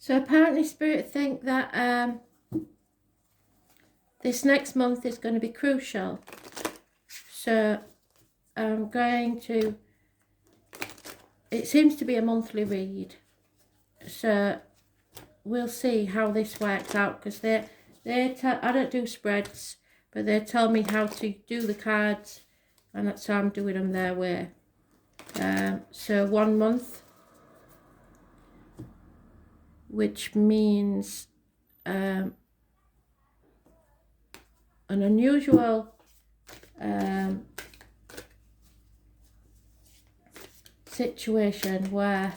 So apparently Spirit think that this next month is going to be crucial. So I'm going to, it seems to be a monthly read. So we'll see how this works out, because I don't do spreads, but they tell me how to do the cards, and that's how I'm doing them their way. So 1 month, which means an unusual situation where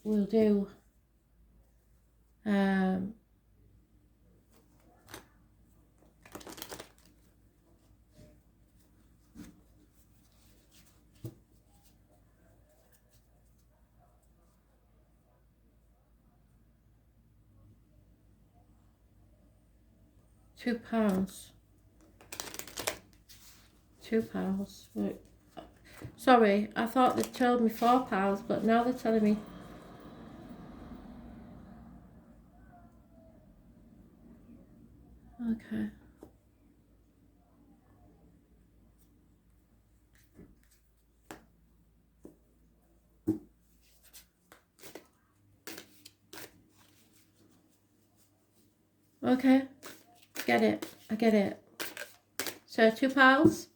we'll do £2. £2. Wait. Sorry, I thought they told me £4, but now they're telling me okay. Okay, get it. I get it. So £2.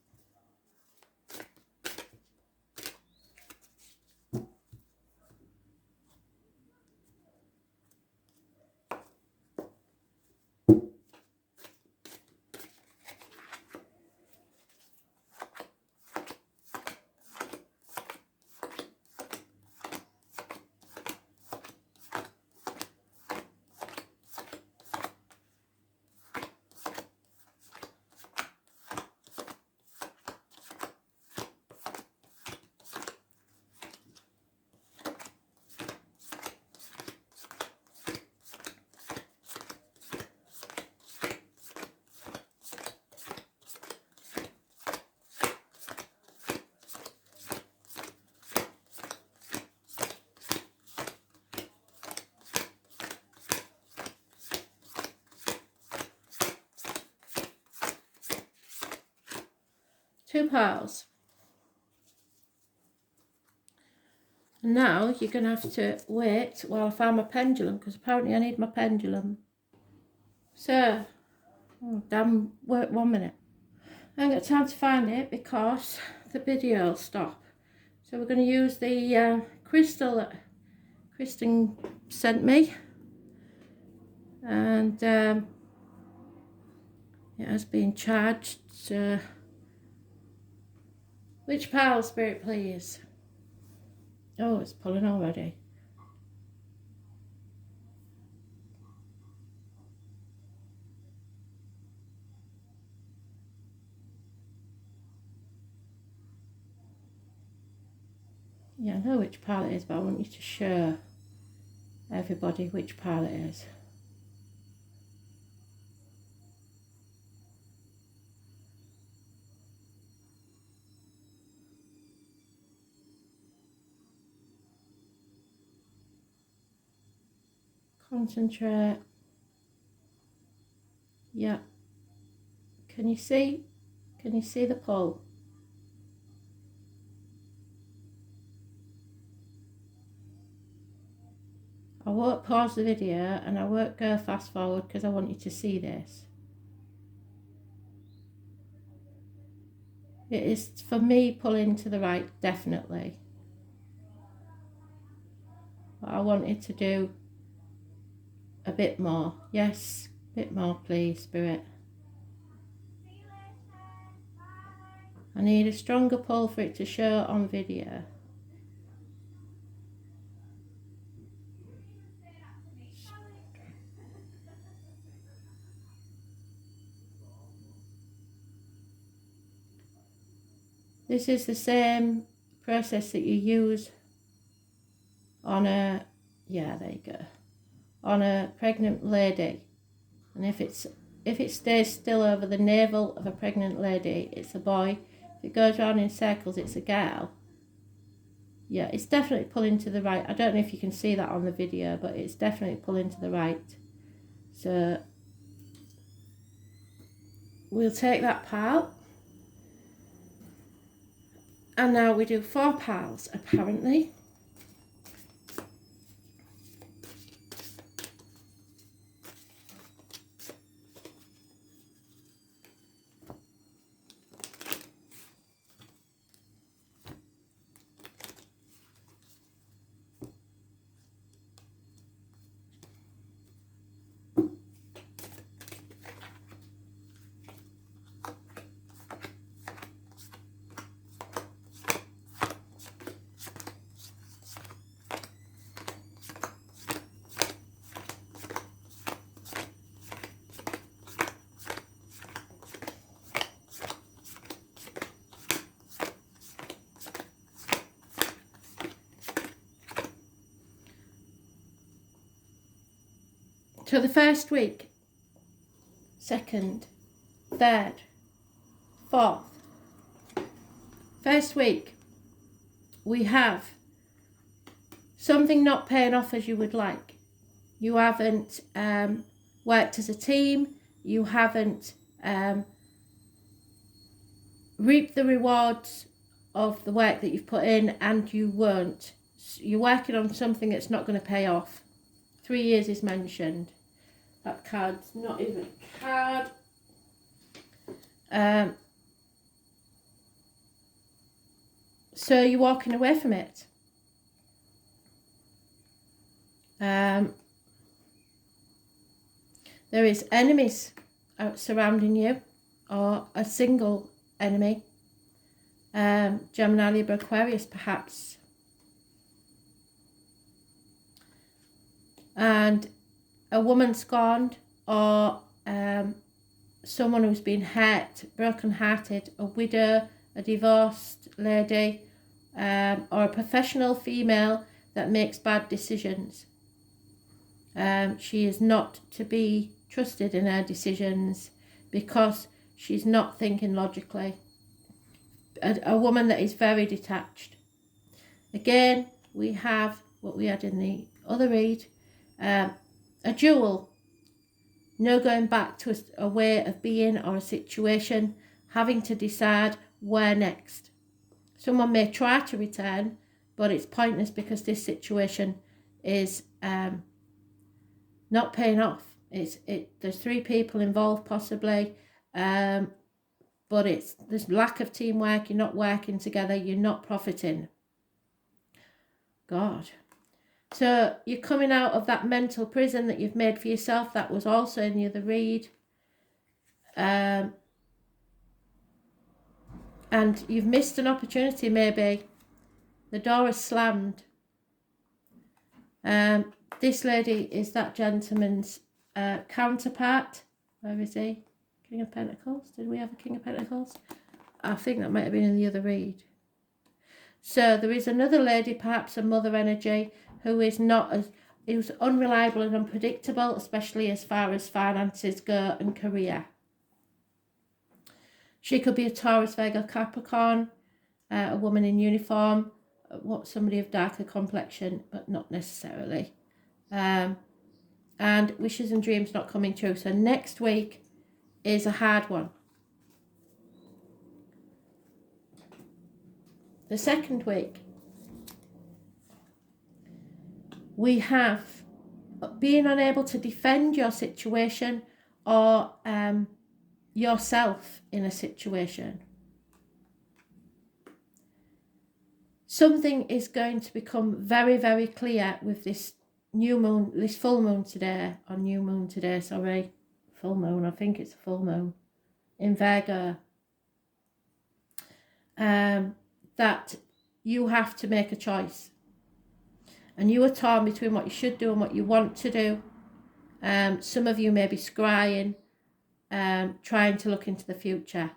£2. Now you're going to have to wait while I find my pendulum, because apparently I need my pendulum. So, oh, damn, wait 1 minute. I haven't got time to find it because the video will stop. So we're going to use the crystal that Kristen sent me. And it has been charged. So, which pile, Spirit, please? Oh, it's pulling already. Yeah, I know which pile it is, but I want you to show everybody which pile it is. Concentrate. Yeah. Can you see? Can you see the pull? I won't pause the video and I won't go fast forward because I want you to see this. It is for me pulling to the right, definitely. But I wanted to do a bit more. Yes, a bit more, please, Spirit. I need a stronger pull for it to show on video. This is the same process that you use on a, yeah, there you go, on a pregnant lady. And if it stays still over the navel of a pregnant lady, it's a boy. If it goes round in circles, it's a girl. Yeah, it's definitely pulling to the right. I don't know if you can see that on the video, but it's definitely pulling to the right. So we'll take that pile. And now we do 4 piles, apparently. So the first week, second, third, fourth. First week, we have something not paying off as you would like. You haven't worked as a team. You haven't reaped the rewards of the work that you've put in, and you won't. You're working on something that's not going to pay off. 3 years is mentioned. That card's not even a card. So you're walking away from it. There is enemies surrounding you, or a single enemy. Gemini, Libra, Aquarius, perhaps. And a woman scorned, or someone who's been hurt, broken-hearted, a widow, a divorced lady, or a professional female that makes bad decisions. She is not to be trusted in her decisions because she's not thinking logically. A woman that is very detached. Again, we have what we had in the other read, a jewel. No going back to a way of being or a situation, having to decide where next. Someone may try to return, but it's pointless because this situation is not paying off. There's 3 people involved possibly, but there's lack of teamwork. You're not working together. You're not profiting. God. So you're coming out of that mental prison that you've made for yourself. That was also in the other read. And you've missed an opportunity maybe. The door is slammed. This lady is that gentleman's counterpart. Where is he? King of Pentacles. Did we have a King of Pentacles? I think that might have been in the other read. So there is another lady, perhaps a mother energy, who's unreliable and unpredictable, especially as far as finances go and career. She could be a Taurus, Virgo, Capricorn, a woman in uniform, somebody of darker complexion, but not necessarily. And wishes and dreams not coming true. So next week is a hard one. The second week, we have being unable to defend your situation or yourself in a situation. Something is going to become very, very clear with this new moon, this full moon today, or new moon today, sorry. Full moon, I think it's a full moon in Virgo. That you have to make a choice. And you are torn between what you should do and what you want to do. Some of you may be scrying, trying to look into the future.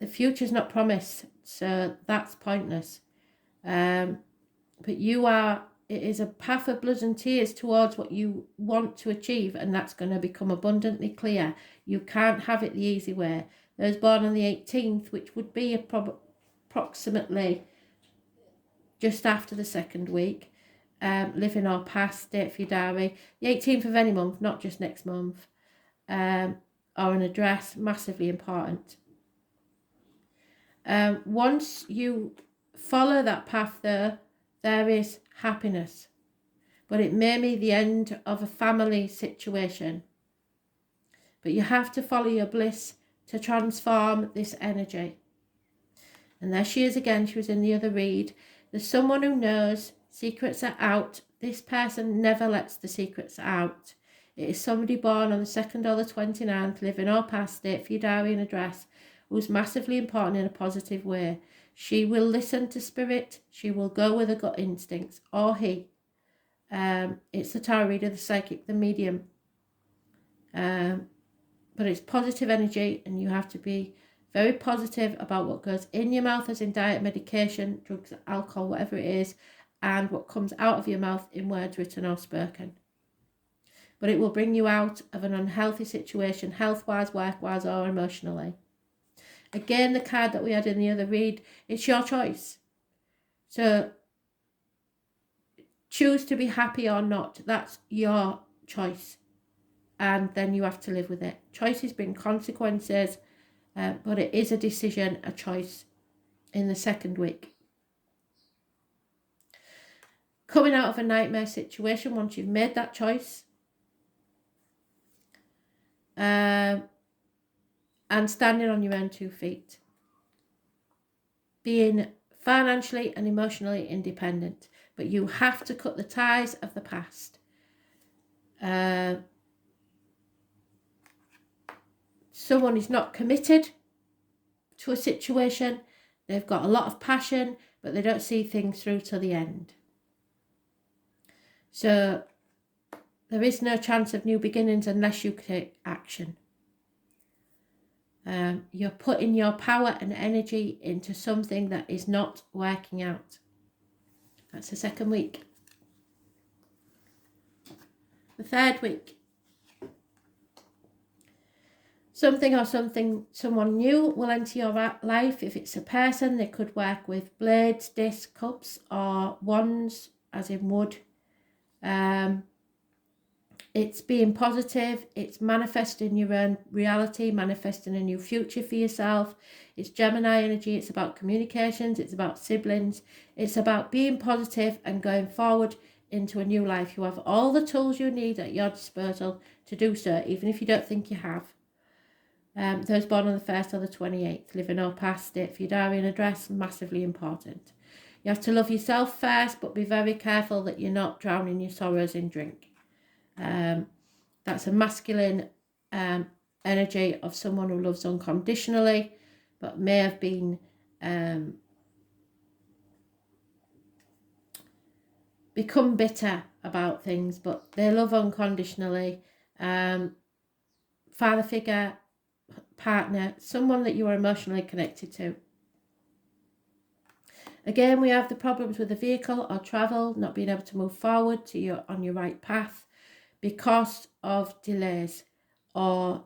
The future's not promised, so that's pointless. But it is a path of blood and tears towards what you want to achieve, and that's going to become abundantly clear. You can't have it the easy way. Those born on the 18th, which would be approximately just after the second week. Living or past, date for your diary, the 18th of any month, not just next month, or an address, massively important. Once you follow that path there is happiness, but it may be the end of a family situation. But you have to follow your bliss to transform this energy. And there she is again, she was in the other read. There's someone who knows secrets are out. This person never lets the secrets out. It is somebody born on the 2nd or the 29th, living or past, date for your diary and address, who's massively important in a positive way. She will listen to spirit. She will go with her gut instincts, or he. It's the tarot reader, the psychic, the medium. But it's positive energy, and you have to be very positive about what goes in your mouth, as in diet, medication, drugs, alcohol, whatever it is, and what comes out of your mouth in words written or spoken. But it will bring you out of an unhealthy situation, health-wise, work-wise, or emotionally. Again, the card that we had in the other read, it's your choice. So choose to be happy or not. That's your choice. And then you have to live with it. Choices bring consequences, but it is a decision, a choice in the second week. Coming out of a nightmare situation once you've made that choice. And standing on your own 2 feet. Being financially and emotionally independent. But you have to cut the ties of the past. Someone is not committed to a situation. They've got a lot of passion, but they don't see things through to the end. So there is no chance of new beginnings unless you take action. You're putting your power and energy into something that is not working out. That's the second week. The third week. Something or someone new will enter your life. If it's a person, they could work with blades, discs, cups, or wands, as in wood. It's being positive. It's manifesting your own reality, manifesting a new future for yourself. It's Gemini energy. It's about communications. It's about siblings. It's about being positive and going forward into a new life. You have all the tools you need at your disposal to do so, even if you don't think you have. Those born on the 1st or the 28th, living or past, date for your diary and address, massively important. You have to love yourself first, but be very careful that you're not drowning your sorrows in drink. That's a masculine energy of someone who loves unconditionally, but may have been become bitter about things, but they love unconditionally. Father figure, partner, someone that you are emotionally connected to. Again, we have the problems with the vehicle or travel, not being able to move forward on your right path because of delays or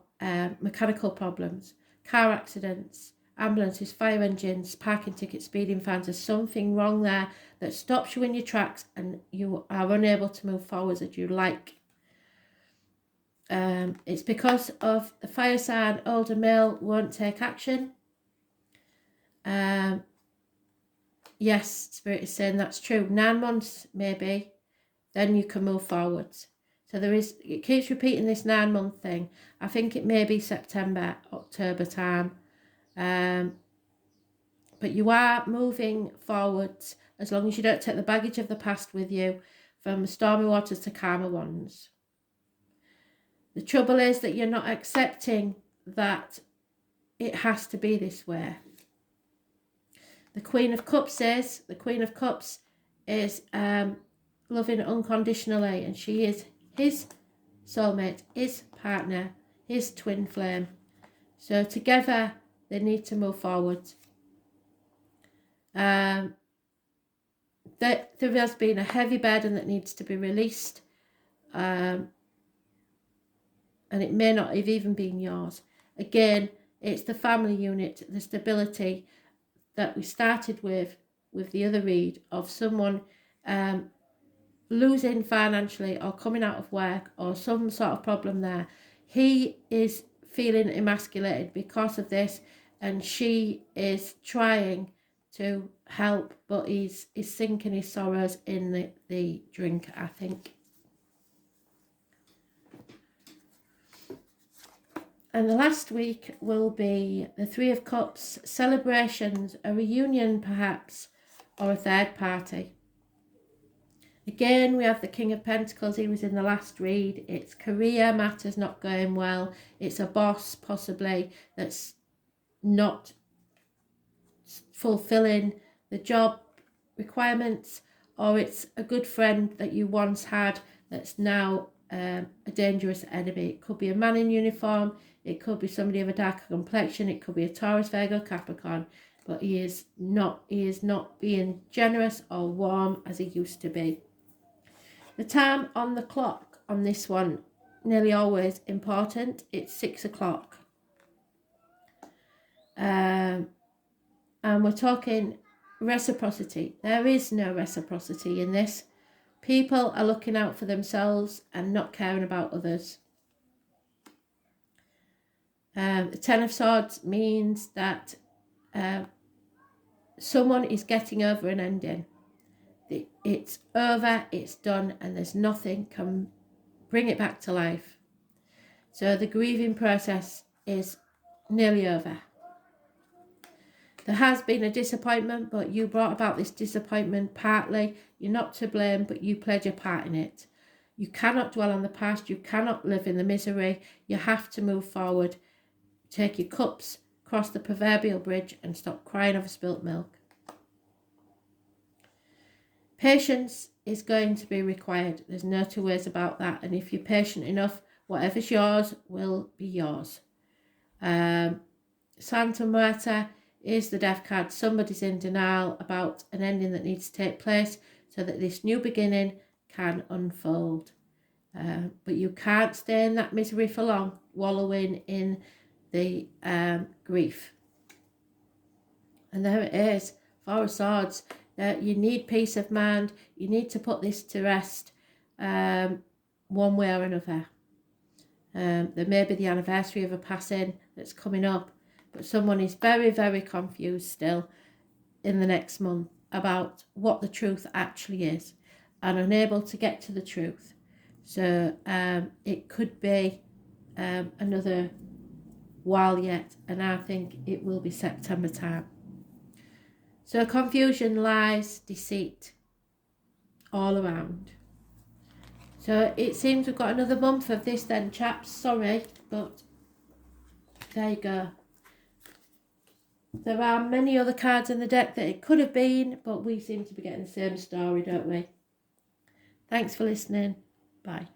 mechanical problems, car accidents, ambulances, fire engines, parking tickets, speeding fines. There's something wrong there that stops you in your tracks and you are unable to move forward as you like. It's because of the fire sign, older male won't take action. Yes, Spirit is saying that's true. 9 months maybe, then you can move forwards. So it keeps repeating this 9-month thing. I think it may be September, October time. But you are moving forwards as long as you don't take the baggage of the past with you, from stormy waters to calmer ones. The trouble is that you're not accepting that it has to be this way. The Queen of Cups is loving unconditionally, and she is his soulmate, his partner, his twin flame. So together they need to move forward. There has been a heavy burden that needs to be released. And it may not have even been yours. Again, it's the family unit, the stability that we started with with the other read of someone losing financially or coming out of work or some sort of problem there. He is feeling emasculated because of this, and she is trying to help, but he's sinking his sorrows in the drink, I think. And the last week will be the Three of Cups, celebrations, a reunion perhaps, or a third party. Again, we have the King of Pentacles. He was in the last read. It's career matters not going well. It's a boss, possibly, that's not fulfilling the job requirements, or it's a good friend that you once had that's now a dangerous enemy. It could be a man in uniform. It could be somebody of a darker complexion. It could be a Taurus, Virgo, Capricorn. But he is not being generous or warm as he used to be. The time on the clock on this one, nearly always important. It's 6 o'clock. And we're talking reciprocity. There is no reciprocity in this. People are looking out for themselves and not caring about others. The Ten of Swords means that someone is getting over an ending. It's over, it's done, and there's nothing can bring it back to life. So the grieving process is nearly over. There has been a disappointment, but you brought about this disappointment partly. You're not to blame, but you played your part in it. You cannot dwell on the past. You cannot live in the misery. You have to move forward. Take your cups, cross the proverbial bridge, and stop crying over spilt milk. Patience is going to be required. There's no two ways about that. And if you're patient enough, whatever's yours will be yours. Santa Muerta is the death card. Somebody's in denial about an ending that needs to take place so that this new beginning can unfold. But you can't stay in that misery for long, wallowing in the grief. And there it is, Four of Swords. You need peace of mind. You need to put this to rest one way or another. There may be the anniversary of a passing that's coming up, but someone is very, very confused still in the next month about what the truth actually is and unable to get to the truth. So it could be another while yet, and I think it will be September time. So confusion, lies, deceit all around. So it seems we've got another month of this then, chaps. Sorry, but there you go. There are many other cards in the deck that it could have been, but we seem to be getting the same story, don't we? Thanks for listening. Bye.